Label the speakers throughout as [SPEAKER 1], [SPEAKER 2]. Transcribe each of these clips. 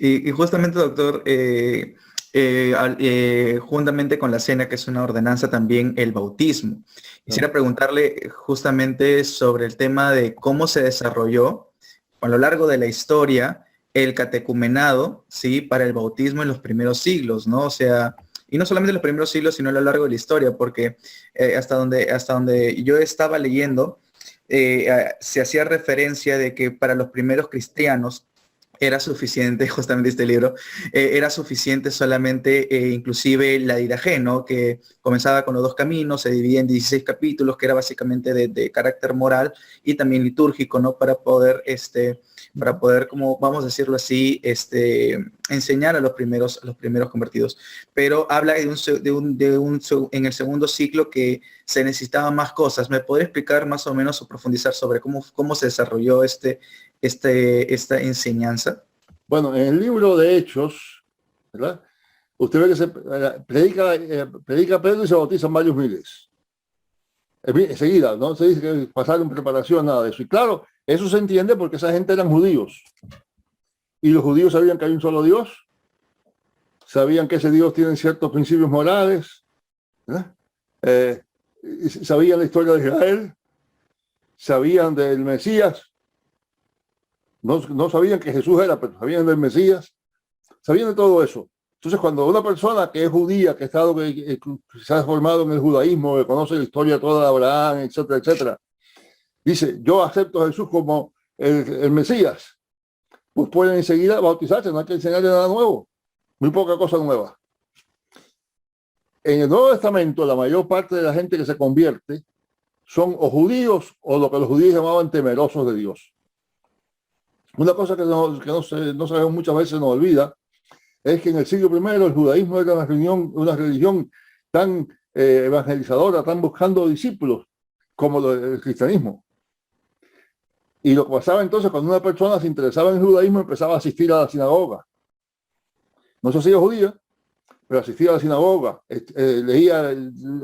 [SPEAKER 1] Y justamente, doctor, juntamente con la cena, que es una ordenanza, también el bautismo.
[SPEAKER 2] ¿No?
[SPEAKER 1] Quisiera preguntarle justamente sobre el tema de cómo se desarrolló a lo largo de la historia el catecumenado, ¿sí? Para el bautismo en los primeros siglos, ¿no? O sea, y no solamente en los primeros siglos, sino a lo largo de la historia, porque hasta donde yo estaba leyendo, se hacía referencia de que para los primeros cristianos era suficiente, justamente este libro, era suficiente solamente inclusive la Didaché, ¿no? Que comenzaba con los dos caminos, se dividía en 16 capítulos, que era básicamente de carácter moral y también litúrgico, ¿no? Para poder, como vamos a decirlo así, enseñar a los primeros convertidos. Pero habla en el segundo ciclo que se necesitaban más cosas. ¿Me podría explicar más o menos o profundizar sobre cómo se desarrolló esta enseñanza?
[SPEAKER 2] Bueno, en el libro de Hechos, ¿verdad? Usted ve que se predica Pedro y se bautizan varios miles. Enseguida, no se dice que pasaron preparación, nada de eso. Y claro, eso se entiende porque esa gente eran judíos. Y los judíos sabían que hay un solo Dios, sabían que ese Dios tiene ciertos principios morales, ¿verdad? Eh, Sabían la historia de Israel, sabían del Mesías, no sabían que Jesús era, pero sabían del Mesías, sabían de todo eso. Entonces, cuando una persona que es judía, que, que se ha formado en el judaísmo, que conoce la historia toda de Abraham, etcétera, etcétera, dice, yo acepto a Jesús como el Mesías, pues pueden enseguida bautizarse, no hay que enseñarle nada nuevo, muy poca cosa nueva. En el Nuevo Testamento, la mayor parte de la gente que se convierte son o judíos o lo que los judíos llamaban temerosos de Dios. Una cosa que no sabemos muchas veces, nos olvida, es que en el siglo I el judaísmo era una religión tan evangelizadora, tan buscando discípulos como el cristianismo. Y lo que pasaba entonces cuando una persona se interesaba en el judaísmo empezaba a asistir a la sinagoga. No se hacía judía, pero asistía a la sinagoga, leía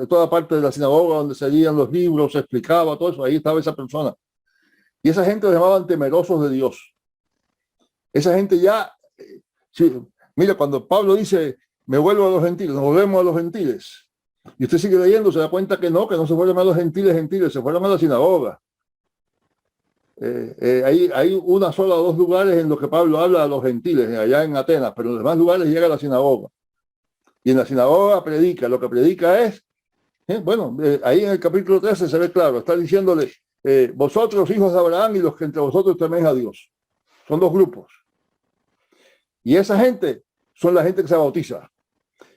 [SPEAKER 2] toda parte de la sinagoga donde se leían los libros, se explicaba todo eso, ahí estaba esa persona. Y esa gente los llamaban temerosos de Dios. Esa gente ya, sí, mira, cuando Pablo dice, me vuelvo a los gentiles, nos volvemos a los gentiles, y usted sigue leyendo, se da cuenta que no se fueron a los gentiles, se fueron a la sinagoga. Hay una sola o dos lugares en los que Pablo habla a los gentiles, allá en Atenas, pero en los demás lugares llega a la sinagoga. Y en la sinagoga predica, lo que predica es, ahí en el capítulo 13 se ve claro, está diciéndole, vosotros hijos de Abraham y los que entre vosotros teméis a Dios. Son dos grupos. Y esa gente son la gente que se bautiza.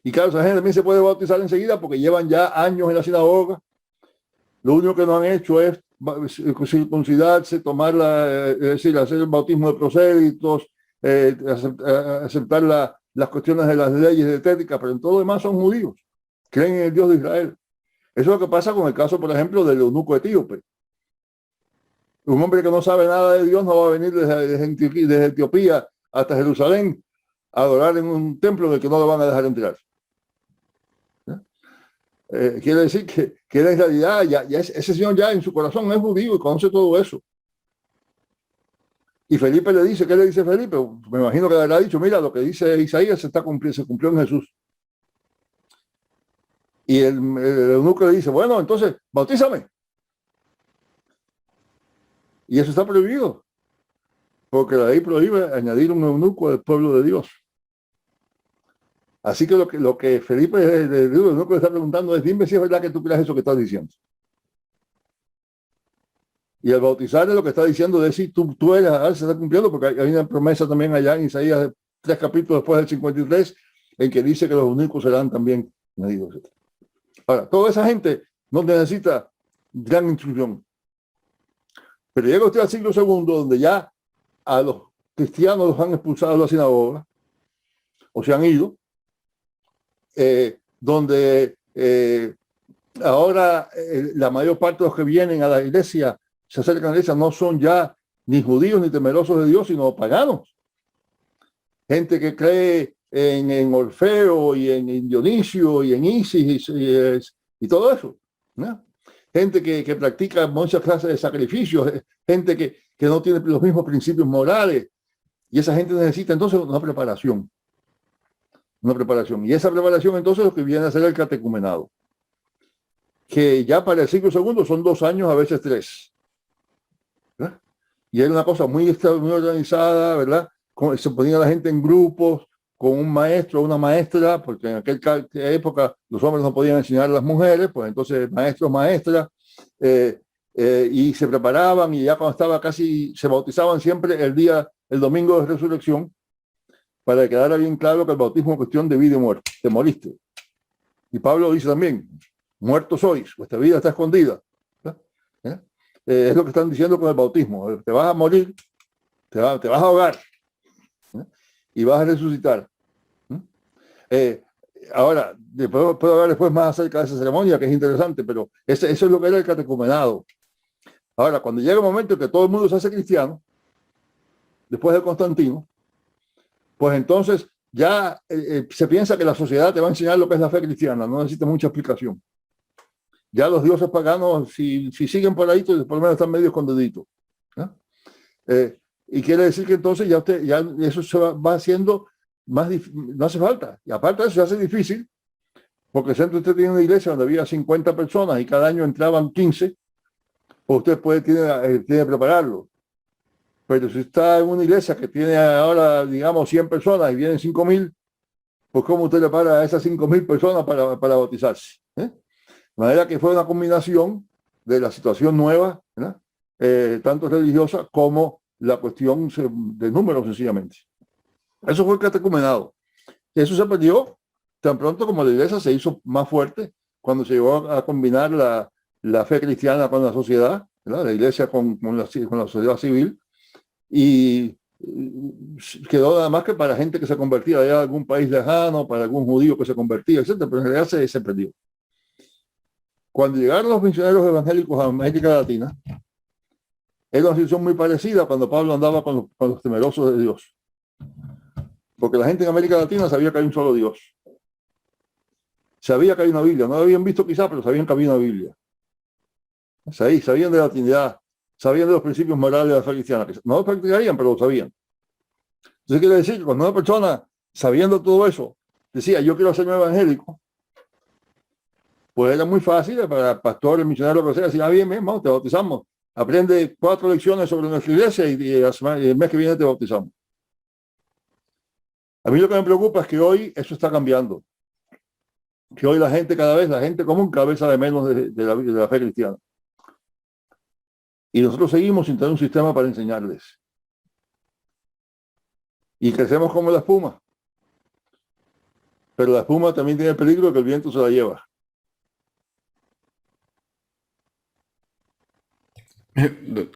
[SPEAKER 2] Y claro, esa gente también se puede bautizar enseguida porque llevan ya años en la sinagoga. Lo único que no han hecho es circuncidarse, es decir, hacer el bautismo de prosélitos, aceptar las cuestiones de las leyes dietéticas, pero en todo lo demás son judíos. Creen en el Dios de Israel. Eso es lo que pasa con el caso, por ejemplo, del eunuco etíope. Un hombre que no sabe nada de Dios no va a venir desde Etiopía hasta Jerusalén a adorar en un templo en el que no lo van a dejar entrar. Quiere decir que en realidad ese señor ya en su corazón es judío y conoce todo eso. Y Felipe le dice, ¿qué le dice Felipe? Me imagino que le habrá dicho, mira, lo que dice Isaías se cumplió en Jesús. Y el eunuco le dice, bueno, entonces, bautízame. Y eso está prohibido, porque la ley prohíbe añadir un eunuco al pueblo de Dios. Así que lo que Felipe el eunuco le está preguntando es, dime si es verdad que tú creas eso que estás diciendo. Y al bautizarle lo que está diciendo es si tú eres, se está cumpliendo, porque hay una promesa también allá en Isaías 3 capítulos después del 53, en que dice que los eunucos serán también añadidos. Ahora, toda esa gente no necesita gran instrucción. Pero llega usted al siglo segundo, donde ya a los cristianos los han expulsado de la sinagoga, o se han ido, donde ahora la mayor parte de los que vienen a la iglesia, se acercan a la iglesia, no son ya ni judíos ni temerosos de Dios, sino paganos. Gente que cree en Orfeo y en Dionisio y en Isis y todo eso, ¿no? Gente que practica muchas clases de sacrificios, gente que no tiene los mismos principios morales. Y esa gente necesita entonces una preparación. Una preparación. Y esa preparación entonces es lo que viene a ser el catecumenado. Que ya para el siglo segundo son 2 años, a veces 3. ¿Verdad? Y era una cosa muy organizada, ¿verdad? Se ponía la gente en grupos, con un maestro o una maestra, porque en aquella época los hombres no podían enseñar a las mujeres, pues entonces maestros, maestras, y se preparaban, y ya cuando estaba casi, se bautizaban siempre el domingo de resurrección, para que quedara bien claro que el bautismo es cuestión de vida y muerte. Te moriste. Y Pablo dice también, muertos sois, vuestra vida está escondida. Es lo que están diciendo con el bautismo. Te vas a morir, te vas a ahogar, y vas a resucitar. Ahora, puedo hablar después más acerca de esa ceremonia, que es interesante, pero eso es lo que era el catecumenado. Ahora, cuando llega el momento en que todo el mundo se hace cristiano, después de Constantino, pues entonces ya se piensa que la sociedad te va a enseñar lo que es la fe cristiana, no necesita mucha explicación. Ya los dioses paganos, si siguen por ahí, por lo menos están medio escondiditos. Y quiere decir que entonces ya eso se va haciendo más difícil, no hace falta. Y aparte de eso se hace difícil, porque si usted tiene una iglesia donde había 50 personas y cada año entraban 15, pues usted tiene que prepararlo. Pero si está en una iglesia que tiene ahora, digamos, 100 personas y vienen 5.000, pues ¿cómo usted le para a esas 5.000 personas para bautizarse? De manera que fue una combinación de la situación nueva, tanto religiosa como la cuestión de números, sencillamente. Eso fue el catecumenado. Eso se perdió tan pronto como la iglesia se hizo más fuerte, cuando se llegó a combinar la fe cristiana con la sociedad, ¿verdad? La iglesia con la sociedad civil, y quedó nada más que para gente que se convertía allá de algún país lejano, para algún judío que se convertía, etc. Pero en realidad se perdió. Cuando llegaron los misioneros evangélicos a América Latina, era una situación muy parecida cuando Pablo andaba con los temerosos de Dios. Porque la gente en América Latina sabía que hay un solo Dios. Sabía que hay una Biblia. No lo habían visto quizá, pero sabían que había una Biblia. Sabían de la Trinidad. Sabían de los principios morales de la fe cristiana. No lo practicarían, pero lo sabían. Entonces quiere decir que cuando una persona, sabiendo todo eso, decía, yo quiero hacerme evangélico, pues era muy fácil para el pastor, el misionero, lo que sea, decir, bien, vamos, te bautizamos. Aprende 4 lecciones sobre nuestra iglesia y el mes que viene te bautizamos. A mí lo que me preocupa es que hoy eso está cambiando. Que hoy la gente común cada vez sabe menos de la fe cristiana. Y nosotros seguimos sin tener un sistema para enseñarles. Y crecemos como la espuma. Pero la espuma también tiene el peligro de que el viento se la lleva.